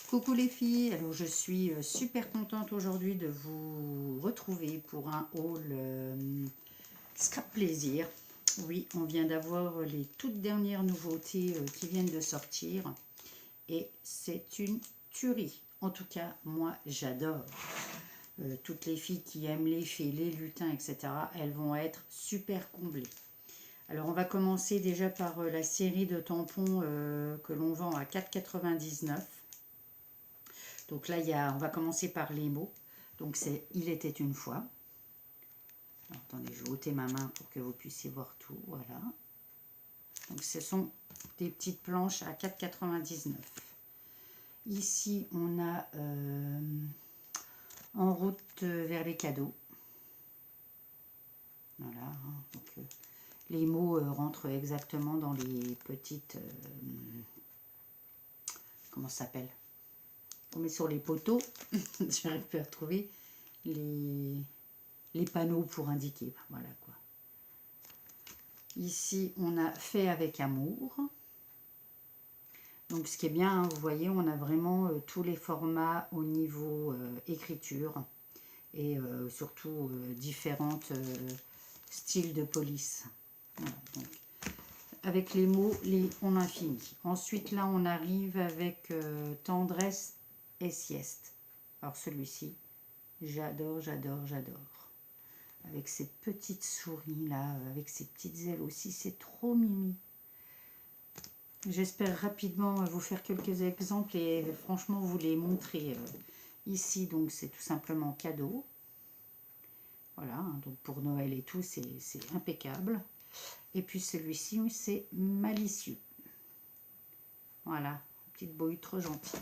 Coucou les filles, alors je suis super contente aujourd'hui de vous retrouver pour un haul Scrap Plaisir. Oui, on vient d'avoir les toutes dernières nouveautés qui viennent de sortir et c'est une tuerie. En tout cas, moi j'adore. Toutes les filles qui aiment les fées, les lutins, etc., elles vont être super comblées. Alors on va commencer déjà par la série de tampons que l'on vend à 4,99 €. Donc là, on va commencer par les mots. Donc c'est Il était une fois. Alors, attendez, je vais ôter ma main pour que vous puissiez voir tout. Voilà. Donc ce sont des petites planches à 4,99 €. Ici, on a En route vers les cadeaux. Voilà. Donc, les mots rentrent exactement dans les petites... comment ça s'appelle? On met sur les poteaux. J'arrive pas à retrouver les panneaux pour indiquer. Voilà quoi. Ici, on a Fait avec amour. Donc, ce qui est bien, hein, vous voyez, on a vraiment tous les formats au niveau écriture et surtout différentes styles de police. Voilà, donc, avec les mots, on a fini. Ensuite, là, on arrive avec Tendresse et Sieste. Alors, celui-ci, j'adore, j'adore, j'adore. Avec ces petites souris là, avec ces petites ailes aussi, c'est trop mimi. J'espère rapidement vous faire quelques exemples et franchement vous les montrer ici. Donc c'est tout simplement cadeau. Voilà, donc pour Noël et tout, c'est impeccable. Et puis celui-ci, c'est malicieux. Voilà, petite bohue trop gentille.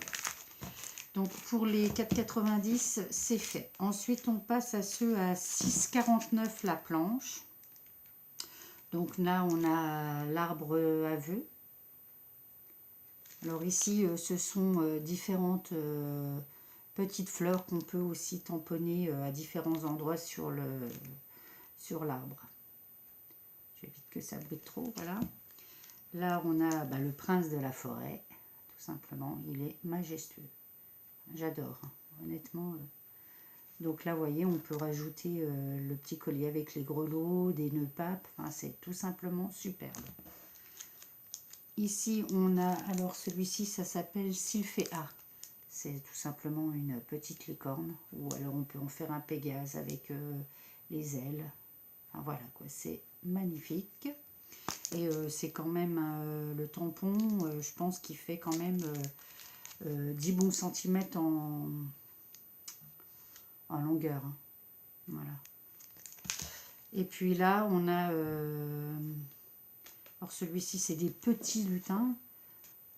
Donc pour les 4,90 €, c'est fait. Ensuite, on passe à ceux à 6,49 € la planche. Donc là, on a l'arbre aveu. Alors ici, ce sont différentes petites fleurs qu'on peut aussi tamponner à différents endroits sur l'arbre. J'évite que ça brille trop, voilà. Là, on a le prince de la forêt, tout simplement. Il est majestueux. J'adore, hein, honnêtement. Donc là, vous voyez, on peut rajouter le petit collier avec les grelots, des nœuds papes. Enfin, c'est tout simplement superbe. Ici, on a, alors celui-ci, ça s'appelle Sylphéa. C'est tout simplement une petite licorne. Ou alors, on peut en faire un Pégase avec les ailes. Enfin, voilà, quoi, c'est magnifique. Et c'est quand même le tampon, je pense qu'il fait quand même 10 bons centimètres en longueur. Hein. Voilà. Et puis là, on a... alors celui-ci, c'est des petits lutins.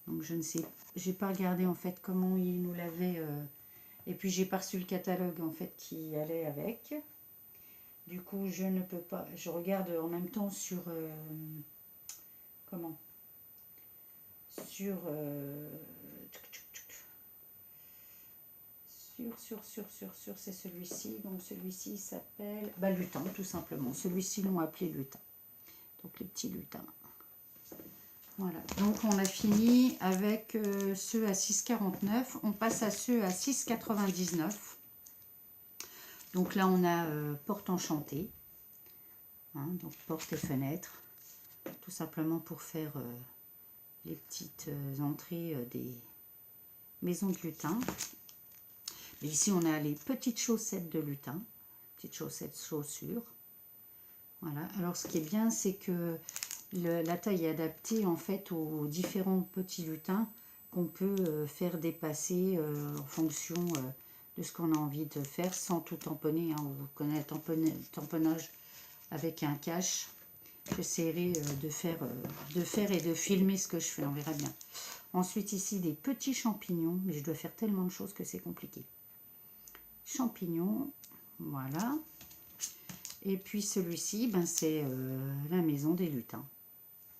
Donc je ne sais... J'ai pas regardé en fait comment il nous l'avait... et puis j'ai pas reçu le catalogue en fait qui allait avec. Du coup, je ne peux pas... Je regarde en même temps sur... comment? Sur... c'est celui-ci. Donc celui-ci s'appelle lutin, tout simplement. Celui-ci l'ont appelé lutin. Donc les petits lutins. Voilà. Donc on a fini avec ceux à 6,49 €. On passe à ceux à 6,99 €. Donc là on a porte enchantée. Hein, donc porte et fenêtre. Tout simplement pour faire les petites entrées des maisons de lutin. Mais ici, on a les petites chaussettes de lutin, petites chaussettes chaussures. Voilà. Alors, ce qui est bien, c'est que la taille est adaptée en fait aux différents petits lutins qu'on peut faire dépasser en fonction de ce qu'on a envie de faire sans tout tamponner. Hein. Vous connaissez le tamponnage avec un cache. J'essaierai de faire et de filmer ce que je fais, on verra bien. Ensuite, ici, des petits champignons, mais je dois faire tellement de choses que c'est compliqué. Champignons, voilà. Et puis celui-ci, c'est la maison des lutins.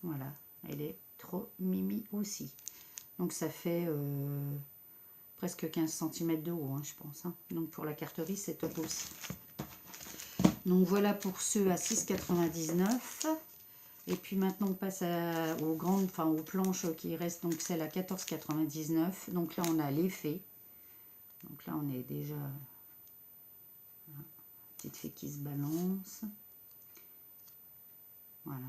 Voilà, elle est trop mimi aussi. Donc ça fait presque 15 cm de haut, hein, je pense. Hein. Donc pour la carterie, c'est top aussi. Donc voilà pour ceux à 6,99 €. Et puis maintenant on passe aux grandes, enfin aux planches qui restent, donc celle à 14,99. Donc là on a l'effet. Donc là on est déjà, voilà, petite fée qui se balance. Voilà.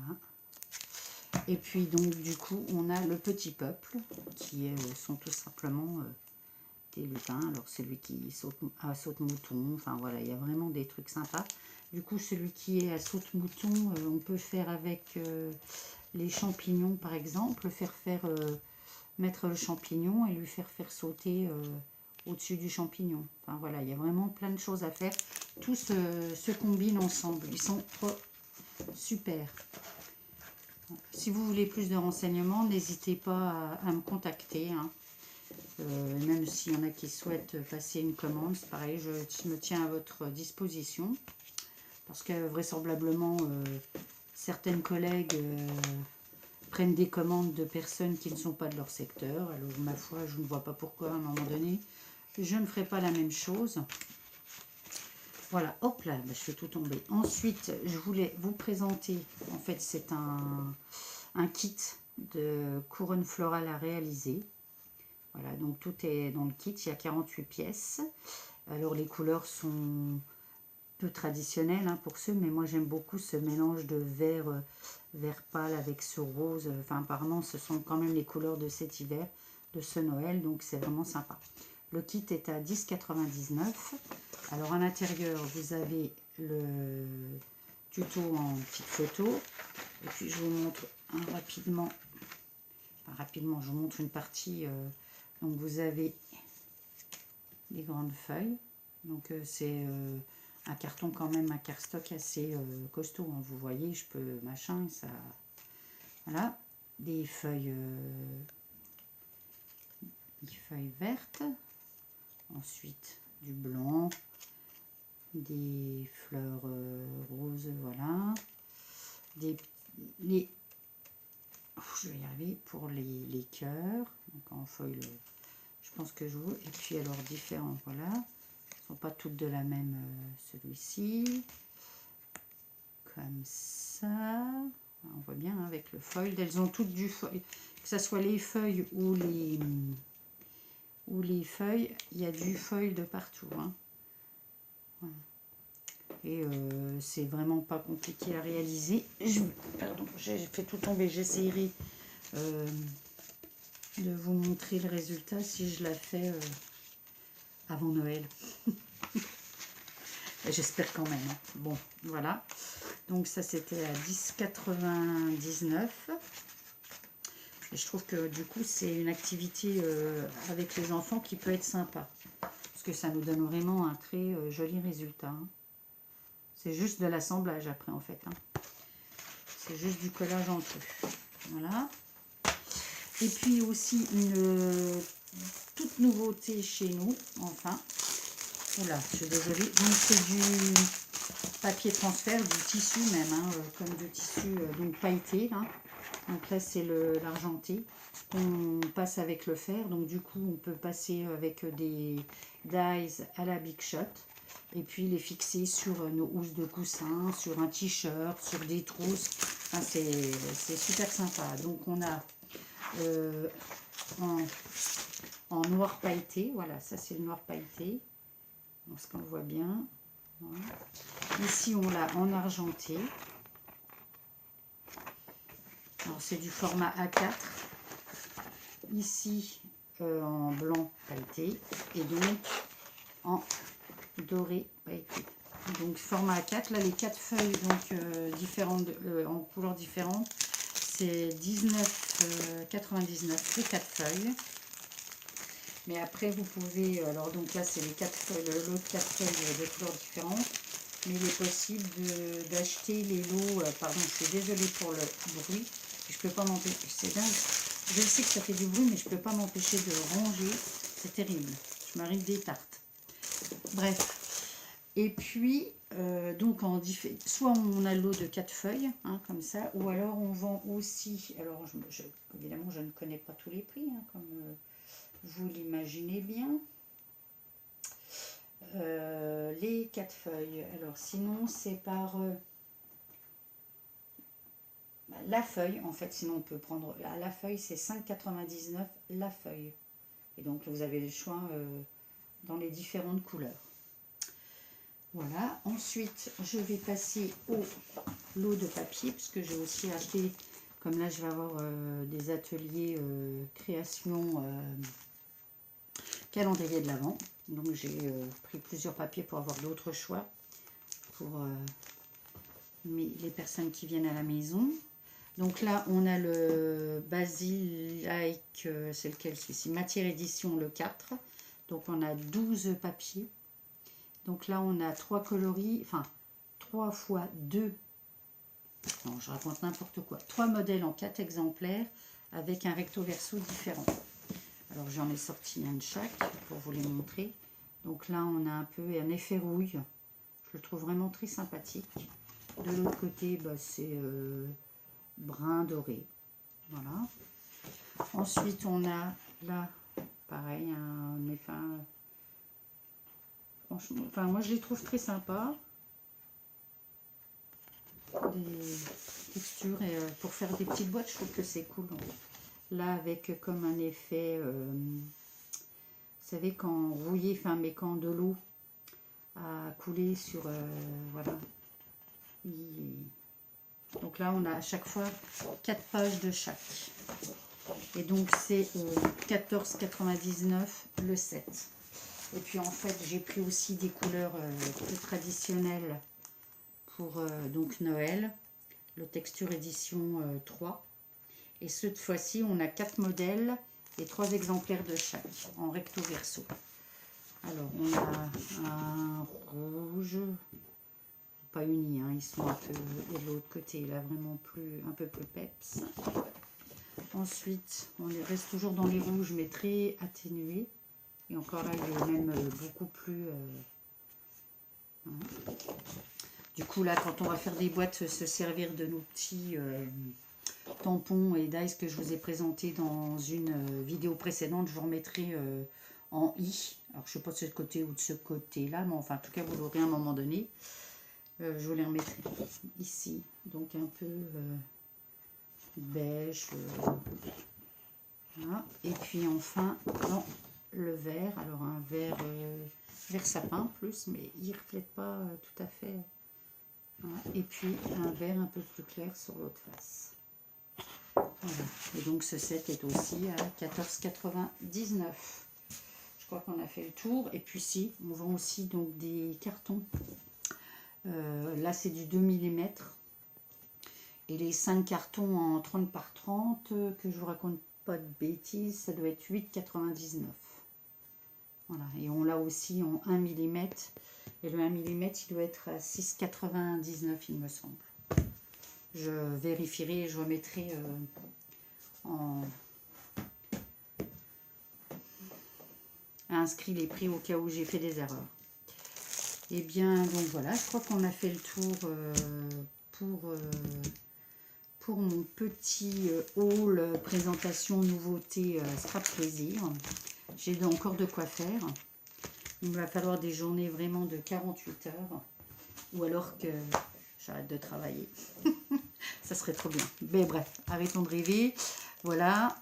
Et puis donc du coup on a le petit peuple qui sont tout simplement des lutins. Alors celui qui saute mouton, enfin voilà, il y a vraiment des trucs sympas. Du coup celui qui est à saute mouton, on peut faire avec les champignons par exemple, mettre le champignon et lui faire sauter au-dessus du champignon. Enfin voilà, il y a vraiment plein de choses à faire. Tout se combine ensemble, ils sont super. Si vous voulez plus de renseignements, n'hésitez pas à me contacter, hein. Même s'il y en a qui souhaitent passer une commande, c'est pareil, je me tiens à votre disposition. Parce que vraisemblablement, certaines collègues prennent des commandes de personnes qui ne sont pas de leur secteur. Alors ma foi, je ne vois pas pourquoi à un moment donné, je ne ferai pas la même chose. Voilà, hop là, je fais tout tomber. Ensuite, je voulais vous présenter, en fait c'est un kit de couronne florale à réaliser. Voilà, donc tout est dans le kit, il y a 48 pièces. Alors les couleurs sont peu traditionnelles hein, pour ceux, mais moi j'aime beaucoup ce mélange de vert pâle avec ce rose. Enfin apparemment ce sont quand même les couleurs de cet hiver, de ce Noël, donc c'est vraiment sympa. Le kit est à 10,99 €. Alors à l'intérieur, vous avez le tuto en petite photo. Et puis je vous montre rapidement, je vous montre une partie. Donc vous avez des grandes feuilles. Donc c'est un carton quand même, un cardstock assez costaud. Hein. Vous voyez, je peux machin, ça. Voilà, des feuilles vertes. Ensuite du blanc, des fleurs roses, voilà, je vais y arriver pour les cœurs, donc en feuille, je pense que je vous, et puis alors différents, voilà, ils sont pas toutes de la même, celui-ci, comme ça, on voit bien hein, avec le foil, elles ont toutes du foil, que ce soit les feuilles ou les feuilles, il y a du foil de partout. Hein. Voilà. Et c'est vraiment pas compliqué à réaliser. Pardon, j'ai fait tout tomber. J'essayerai de vous montrer le résultat si je la fais avant Noël. J'espère quand même. Hein. Bon, voilà. Donc ça, c'était à 10,99 €. Et je trouve que du coup, c'est une activité avec les enfants qui peut être sympa. Parce que ça nous donne vraiment un très joli résultat. Hein. C'est juste de l'assemblage après en fait. Hein. C'est juste du collage entre eux. Voilà. Et puis aussi une toute nouveauté chez nous, enfin. Oula, je suis désolée. Donc c'est du papier transfert, du tissu même, hein, comme de tissu donc pailleté. Là. Donc là c'est l'argenté. On passe avec le fer. Donc du coup on peut passer avec des dies à la Big Shot. Et puis les fixer sur nos housses de coussin, sur un t-shirt, sur des trousses. Enfin, c'est super sympa. Donc on a en noir pailleté, voilà, ça c'est le noir pailleté. Est-ce qu'on le voit bien? Voilà. Ici on l'a en argenté. Alors c'est du format A4. Ici en blanc pailleté. Et donc en doré pailleté. Donc format A4, là les 4 feuilles donc différentes, en couleurs différentes, c'est 19,99 les 4 feuilles. Mais après vous pouvez, alors donc là c'est les 4 feuilles, l'autre 4 feuilles de couleurs différentes, mais il est possible d'acheter les lots, pardon je suis désolée pour le bruit, je peux pas m'empêcher, c'est dingue, je sais que ça fait du bruit mais je peux pas m'empêcher de ranger, c'est terrible, je m'arrive des tartes. Bref. Et puis, donc, soit on a le lot de 4 feuilles, hein, comme ça, ou alors on vend aussi, alors évidemment je ne connais pas tous les prix, hein, comme vous l'imaginez bien, les 4 feuilles, alors sinon c'est par, la feuille, en fait, sinon on peut prendre la feuille, c'est 5,99 la feuille. Et donc vous avez le choix dans les différentes couleurs. Voilà, ensuite je vais passer au lot de papier, puisque j'ai aussi acheté, comme là je vais avoir des ateliers création calendrier de l'Avent. Donc j'ai pris plusieurs papiers pour avoir d'autres choix pour les personnes qui viennent à la maison. Donc là on a le Basilic, c'est lequel celui-ci, matière édition le 4. Donc on a 12 papiers. Donc là, on a 3 coloris, enfin 3 fois 2, non, je raconte n'importe quoi, 3 modèles en 4 exemplaires avec un recto verso différent. Alors j'en ai sorti un de chaque pour vous les montrer. Donc là, on a un peu un effet rouille, je le trouve vraiment très sympathique. De l'autre côté, bah, c'est brun doré, voilà. Ensuite, on a là, pareil, un effet... Franchement, enfin, moi je les trouve très sympas. Des textures et pour faire des petites boîtes, je trouve que c'est cool. Là, avec comme un effet, vous savez, quand rouillé, enfin, mais quand de l'eau a coulé sur, voilà. Donc là, on a à chaque fois 4 pages de chaque. Et donc c'est 14,99 le 7. Et puis en fait, j'ai pris aussi des couleurs plus traditionnelles pour donc Noël, le texture édition 3. Et cette fois-ci, on a 4 modèles et 3 exemplaires de chaque en recto verso. Alors, on a un rouge, pas uni, hein, ils sont un peu et de l'autre côté, là vraiment un peu plus peps. Ensuite, on reste toujours dans les rouges, mais très atténués. Et encore là, il est même beaucoup plus... Hein. Du coup, là, quand on va faire des boîtes, se servir de nos petits tampons et dies que je vous ai présenté dans une vidéo précédente, je vous remettrai en i. Alors, je ne sais pas de ce côté ou de ce côté-là, mais enfin, en tout cas, vous l'aurez à un moment donné. Je vous les remettrai ici. Donc, un peu beige. Voilà. Et puis, enfin, dans le vert. Alors, un vert, vert sapin plus, mais il ne reflète pas tout à fait... Voilà. Et puis un vert un peu plus clair sur l'autre face. Voilà. Et donc ce set est aussi à 14,99. Je crois qu'on a fait le tour. Et puis si, on vend aussi donc des cartons. Là c'est du 2 mm. Et les 5 cartons en 30 par 30, que je vous raconte pas de bêtises, ça doit être 8,99. Voilà. Et on l'a aussi en 1 mm. Et le 1 mm, il doit être à 6,99, il me semble. Je vérifierai et je remettrai inscrit les prix au cas où j'ai fait des erreurs. Et bien, donc voilà, je crois qu'on a fait le tour pour mon petit haul présentation nouveauté Scrap Plaisir. J'ai encore de quoi faire. Il va falloir des journées vraiment de 48 heures. Ou alors que j'arrête de travailler. Ça serait trop bien. Mais bref, arrêtons de rêver. Voilà.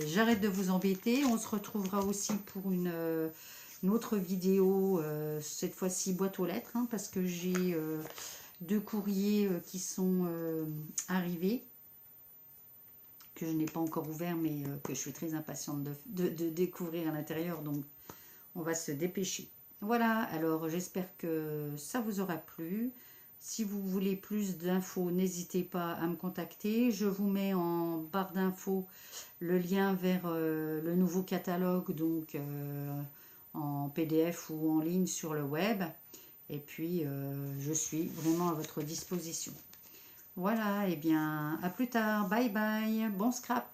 J'arrête de vous embêter. On se retrouvera aussi pour une autre vidéo. Cette fois-ci, boîte aux lettres. Hein, parce que j'ai 2 courriers qui sont arrivés. Que je n'ai pas encore ouvert, mais que je suis très impatiente de découvrir à l'intérieur. Donc, on va se dépêcher. Voilà, alors j'espère que ça vous aura plu. Si vous voulez plus d'infos, n'hésitez pas à me contacter. Je vous mets en barre d'infos le lien vers le nouveau catalogue, donc en PDF ou en ligne sur le web. Et puis, je suis vraiment à votre disposition. Voilà, et bien, à plus tard. Bye bye. Bon scrap.